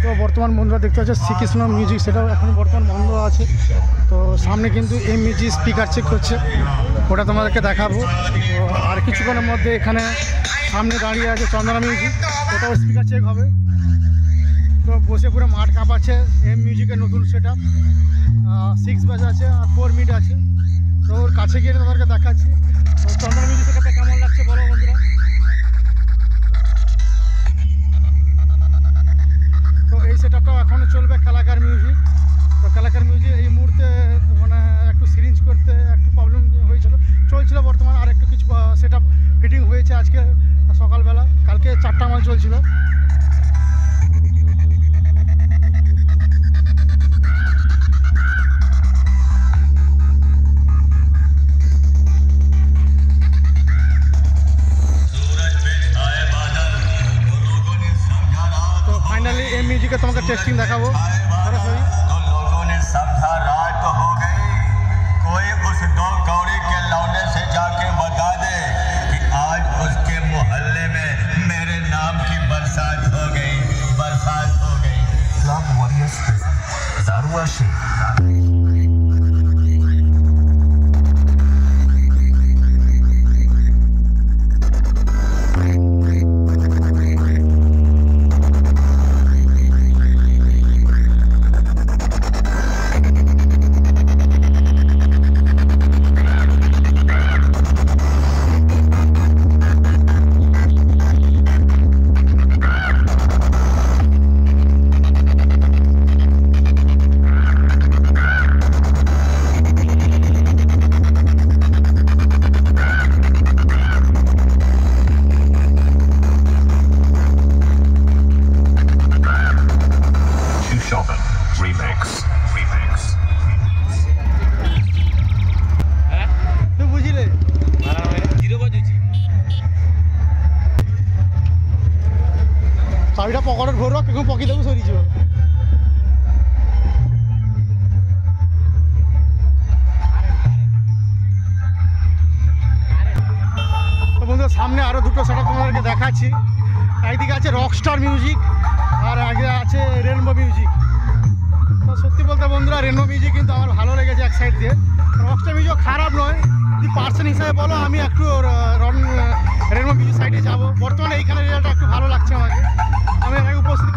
তো বর্তমান বন্ধুরা দেখতে পাচ্ছে শ্রীকৃষ্ণ মিউজিক, সেটাও এখন বর্তমান বন্ধ আছে। তো সামনে কিন্তু এই মিউজিক স্পিকার চেক করছে, ওটা তোমাদেরকে দেখাবো। তো আর কিছুক্ষণের মধ্যে এখানে সামনে দাঁড়িয়ে আছে চন্দনা মিউজিক, ওটাও স্পিকার চেক হবে। তো বসে পুরো মাঠ কাঁপাচ্ছে। এম মিউজিকের নতুন সেট আপ 6 বাজ আছে আর 4 মিড আছে। তো ওর কাছে গিয়ে তোমাদেরকে দেখাচ্ছি। তো চন্দনা মিউজিক সেটআপটা কেমন লাগছে বলো বন্ধুরা। তো এই সেটআপটাও এখনও চলবে কালাকার মিউজিক। তো কালাকার মিউজিক এই মুহূর্তে মানে একটু সিরিঞ্জ করতে একটু প্রবলেম হয়েছিল, চলছিল। বর্তমানে আর একটু কিছু সেটআপ ফিটিং হয়েছে আজকে সকালবেলা, কালকে 4টা মাল চলছিল। তো ফাইনালি এই মিউজিকে তোমাকে টেস্টিং দেখাবো সরাসরি। চাবিটা পকেটত ভরক, এখন পকি দেবো সরিছ। তো বন্ধুরা সামনে আরও দুটো সেটআপ তোমাদেরকে দেখাচ্ছি। একদিকে আছে রকস্টার মিউজিক আর আগে আছে রেনবো মিউজিক। তো সত্যি বলতে বন্ধুরা রেনবো মিউজিক কিন্তু আমার ভালো লেগেছে এক সাইড দিয়ে। রকস্টার মিউজিক খারাপ নয়, যদি পার্সন হিসাবে বলো আমি একটু রেনবো মিউজিক সাইডে যাবো। বর্তমানে এইখানে রেজাল্টটা একটু ভালো লাগছে আমাকে। আমি আগে উপস্থিত